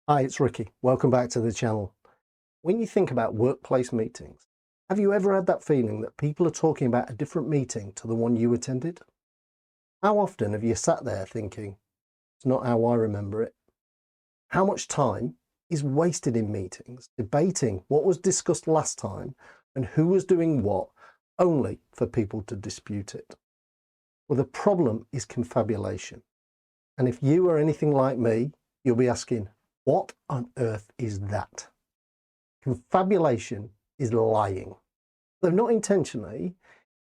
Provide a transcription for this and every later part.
Hi, it's Ricky. Welcome back to the channel. When you think about workplace meetings, have you ever had that feeling that people are talking about a different meeting to the one you attended? How often have you sat there thinking, it's not how I remember it? How much time is wasted in meetings debating what was discussed last time and who was doing what, only for people to dispute it? Well, the problem is confabulation. And if you are anything like me, you'll be asking, what on earth is that? Confabulation is lying. Though not intentionally,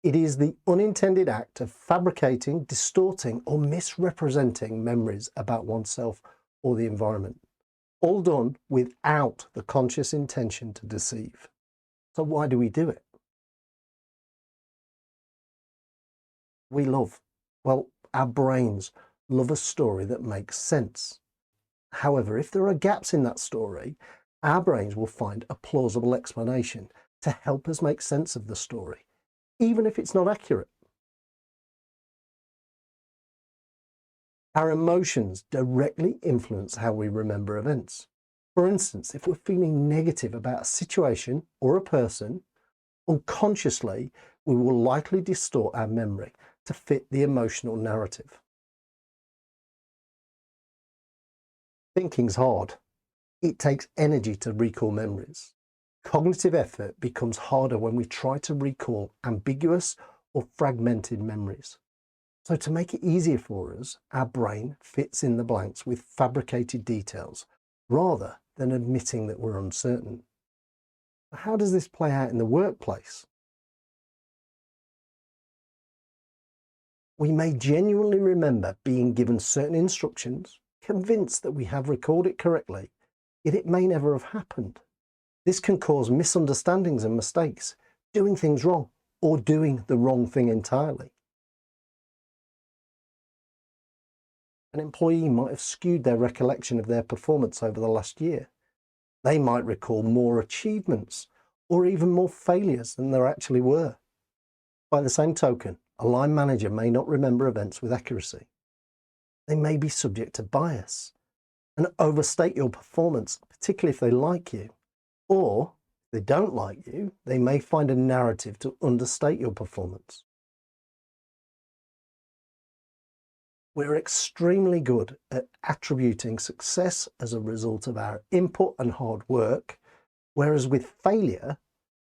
it is the unintended act of fabricating, distorting, or misrepresenting memories about oneself or the environment, all done without the conscious intention to deceive. So why do we do it? We love, well, our brains love a story that makes sense. However, if there are gaps in that story, our brains will find a plausible explanation to help us make sense of the story, even if it's not accurate. Our emotions directly influence how we remember events. For instance, if we're feeling negative about a situation or a person, unconsciously, we will likely distort our memory to fit the emotional narrative. Thinking's hard. It takes energy to recall memories. Cognitive effort becomes harder when we try to recall ambiguous or fragmented memories. So to make it easier for us, our brain fits in the blanks with fabricated details rather than admitting that we're uncertain. How does this play out in the workplace? We may genuinely remember being given certain instructions, convinced that we have recalled it correctly, yet it may never have happened. This can cause misunderstandings and mistakes, doing things wrong, or doing the wrong thing entirely. An employee might have skewed their recollection of their performance over the last year. They might recall more achievements or even more failures than there actually were. By the same token, a line manager may not remember events with accuracy. They may be subject to bias and overstate your performance, particularly if they like you. Or, if they don't like you, they may find a narrative to understate your performance. We're extremely good at attributing success as a result of our input and hard work, whereas with failure,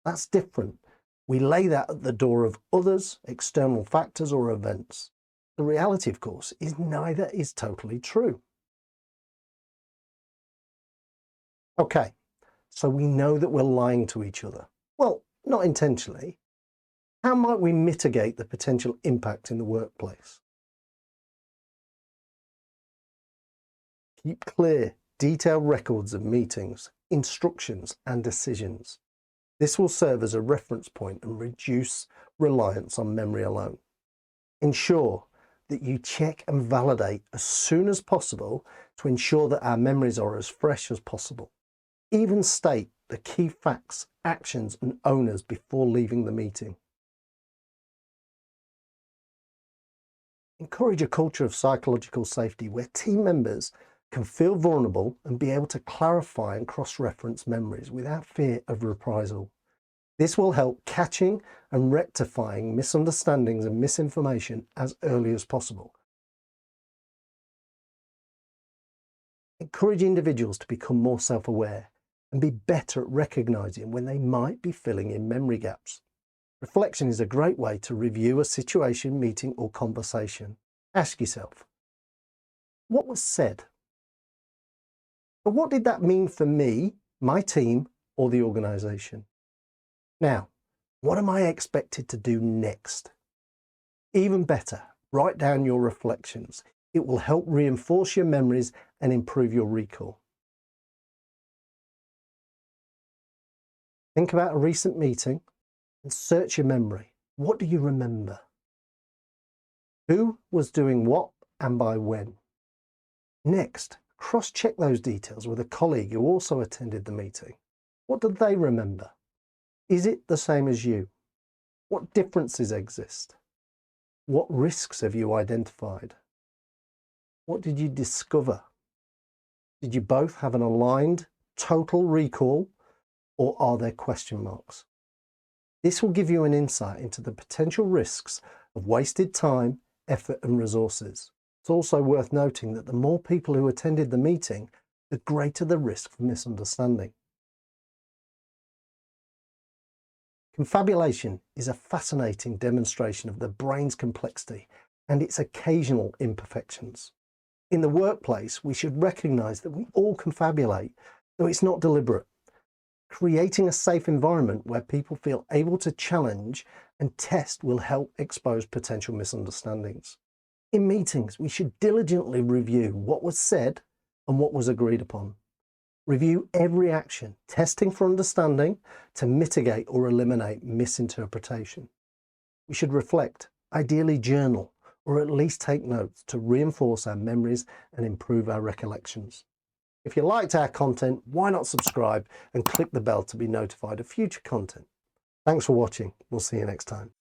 that's different. We lay that at the door of others, external factors or events. The reality, of course, is neither is totally true. Okay, so we know that we're lying to each other. Well, not intentionally. How might we mitigate the potential impact in the workplace? Keep clear, detailed records of meetings, instructions, and decisions. This will serve as a reference point and reduce reliance on memory alone. Ensure that you check and validate as soon as possible to ensure that our memories are as fresh as possible. Even state the key facts, actions, and owners before leaving the meeting. Encourage a culture of psychological safety where team members can feel vulnerable and be able to clarify and cross-reference memories without fear of reprisal. This will help catching and rectifying misunderstandings and misinformation as early as possible. Encourage individuals to become more self-aware and be better at recognizing when they might be filling in memory gaps. Reflection is a great way to review a situation, meeting, or conversation. Ask yourself, what was said? But what did that mean for me, my team, or the organization? Now, what am I expected to do next? Even better, write down your reflections. It will help reinforce your memories and improve your recall. Think about a recent meeting and search your memory. What do you remember? Who was doing what and by when? Next, cross-check those details with a colleague who also attended the meeting. What did they remember? Is it the same as you? What differences exist? What risks have you identified? What did you discover? Did you both have an aligned total recall, or are there question marks? This will give you an insight into the potential risks of wasted time, effort and resources. It's also worth noting that the more people who attended the meeting, the greater the risk for misunderstanding. Confabulation is a fascinating demonstration of the brain's complexity and its occasional imperfections. In the workplace, we should recognize that we all confabulate, though it's not deliberate. Creating a safe environment where people feel able to challenge and test will help expose potential misunderstandings. In meetings, we should diligently review what was said and what was agreed upon. Review every action, testing for understanding to mitigate or eliminate misinterpretation. We should reflect, ideally journal, or at least take notes to reinforce our memories and improve our recollections. If you liked our content, why not subscribe and click the bell to be notified of future content? Thanks for watching. We'll see you next time.